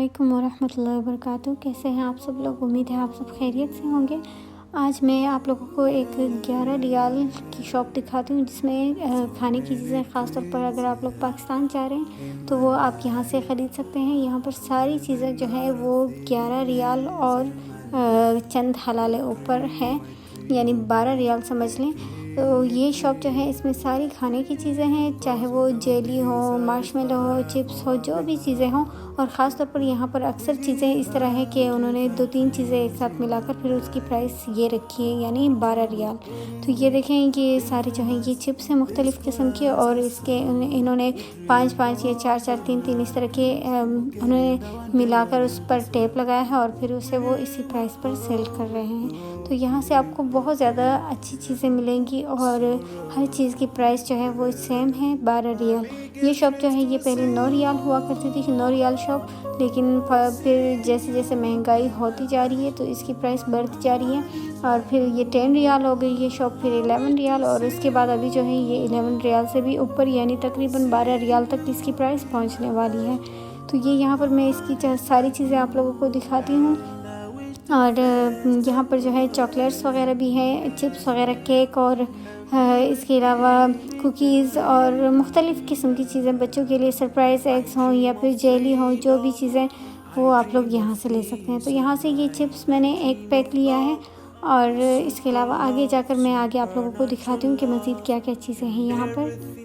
अस्सलामुअलैकुम वरहमतुल्लाहि वबरकातुहू। कैसे हैं आप सब लोग? उम्मीद है आप सब खैरियत से होंगे। आज मैं आप लोगों को एक 11 रियाल की शॉप दिखाती हूँ जिसमें खाने की चीज़ें, ख़ास तौर पर अगर आप लोग पाकिस्तान जा रहे हैं तो वो आप यहाँ से ख़रीद सकते हैं। यहाँ पर सारी चीज़ें जो है वो 11 रियाल और चंद हलाले ऊपर है, यानी 12 रियाल समझ लें। तो ये शॉप जो है इसमें सारी खाने की चीज़ें हैं, चाहे वो जेली हो, मार्शमेलो हो, चिप्स हो, जो भी चीज़ें हों। और ख़ास तौर पर यहाँ पर अक्सर चीज़ें इस तरह है कि उन्होंने 2-3 चीज़ें एक साथ मिलाकर फिर उसकी प्राइस ये रखी है, यानी 12 रियाल। तो ये देखें कि ये सारे जो हैं ये चिप्स हैं मुख्तलिफ़ किस्म के, और इसके इन्होंने 5-5 या 4-4, 3-3 इस तरह के उन्होंने मिलाकर उस पर टेप लगाया है और फिर उसे वो इसी प्राइस पर सेल कर रहे हैं। तो यहाँ से आपको बहुत ज़्यादा अच्छी चीज़ें मिलेंगी और हर चीज़ की प्राइस जो है वो सेम है, 12 रियाल। ये शॉप जो है ये पहले 9 रियाल हुआ करती थी, 9 रियाल शॉप, लेकिन फिर जैसे जैसे महंगाई होती जा रही है तो इसकी प्राइस बढ़ती जा रही है और फिर ये 10 रियाल हो गई ये शॉप, फिर 11 रियाल, और इसके बाद अभी जो है ये 11 रियाल से भी ऊपर, यानी तकरीबन 12 रियाल तक इसकी प्राइस पहुँचने वाली है। तो ये यहाँ पर मैं इसकी सारी चीज़ें आप लोगों को दिखाती हूँ। और यहाँ पर जो है चॉकलेट्स वगैरह भी हैं, चिप्स वगैरह, केक, और इसके अलावा कुकीज़ और मुख्तलिफ़ किस्म की चीज़ें, बच्चों के लिए सरप्राइज़ एग्स हों या फिर जेली हों, जो भी चीज़ें वो आप लोग यहाँ से ले सकते हैं। तो यहाँ से ये चिप्स मैंने एक पैक लिया है और इसके अलावा आगे जाकर मैं आगे आप लोगों को दिखाती हूँ कि मज़ीद क्या क्या चीज़ें हैं यहाँ पर।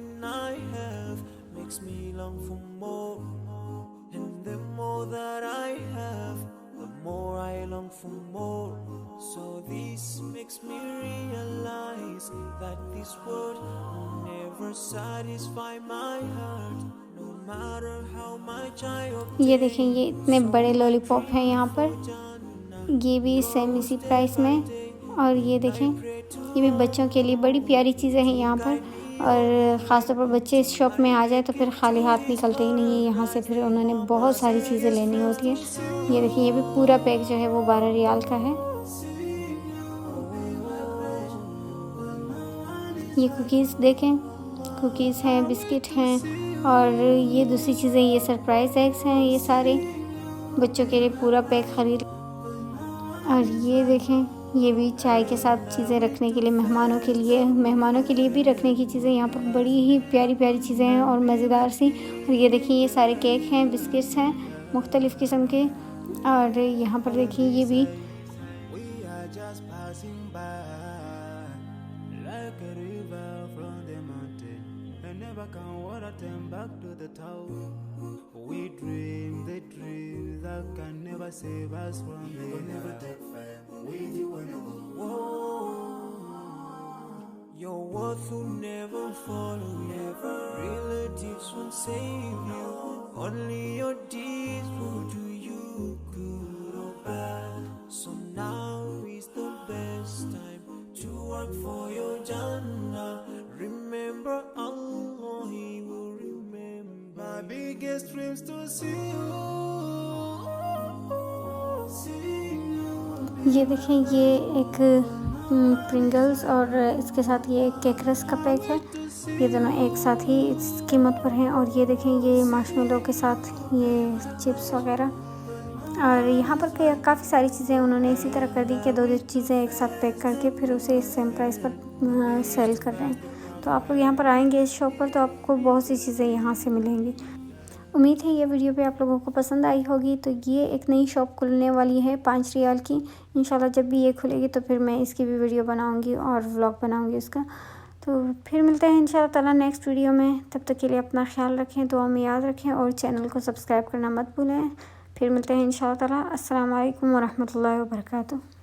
For more, so this makes me realize that this world will never satisfy my heart, no matter how much I obtain. ये देखें, ये इतने बड़े लॉलीपॉप हैं यहाँ पर, ये भी सेम इसी प्राइस में। और ये देखें, ये भी बच्चों के लिए बड़ी प्यारी चीज़ें हैं यहाँ पर, और ख़ास तौर पर बच्चे इस शॉप में आ जाए तो फिर खाली हाथ निकलते ही नहीं है यहाँ से, फिर उन्होंने बहुत सारी चीज़ें लेनी होती है। ये देखिए, ये भी पूरा पैक जो है वो 12 रियाल का है। ये कुकीज़ देखें, कुकीज़ हैं, बिस्किट हैं, और ये दूसरी चीज़ें, ये सरप्राइज़ एग्स हैं, ये सारे बच्चों के लिए पूरा पैक ख़रीद। और ये देखें, ये भी चाय के साथ चीज़ें रखने के लिए, मेहमानों के लिए भी रखने की चीज़ें यहाँ पर बड़ी ही प्यारी प्यारी चीज़ें हैं और मज़ेदार सी। और ये देखिए, ये सारे केक हैं, बिस्किट्स हैं मुख्तलिफ़ किस्म के। और यहाँ पर देखिए, ये भी We dream the dream that can never save us from your worth will never follow you. Relatives won't save you. Only your deeds will do you good or bad. So now is the best time to work for your Jannah. Remember Allah, He will remember. My biggest dreams to see you. ये देखें, ये एक Pringles और इसके साथ ये केकरस का pack है, ये दोनों एक साथ ही इस कीमत पर हैं। और ये देखें, ये मार्शमेलो के साथ ये चिप्स वगैरह। और यहाँ पर काफ़ी सारी चीज़ें उन्होंने इसी तरह कर दी कि 2 चीज़ें एक साथ पैक करके फिर उसे सेम प्राइस पर सेल कर रहे हैं। तो आप लोग यहाँ पर आएंगे इस शॉप पर तो आपको बहुत सी चीज़ें यहाँ से मिलेंगी। उम्मीद है ये वीडियो पे आप लोगों को पसंद आई होगी। तो ये एक नई शॉप खुलने वाली है 5 रियाल की। इंशाल्लाह जब भी ये खुलेगी तो फिर मैं इसकी भी वीडियो बनाऊंगी और व्लॉग बनाऊंगी उसका। तो फिर मिलते हैं इंशाल्लाह ताला नेक्स्ट वीडियो में। तब तक के लिए अपना ख्याल रखें, दुआ में याद रखें और चैनल को सब्सक्राइब करना मत भूलें। फिर मिलते हैं इंशाल्लाह ताला। अस्सलाम वालेकुम वरहमतुल्लाहि वबरकातुहू।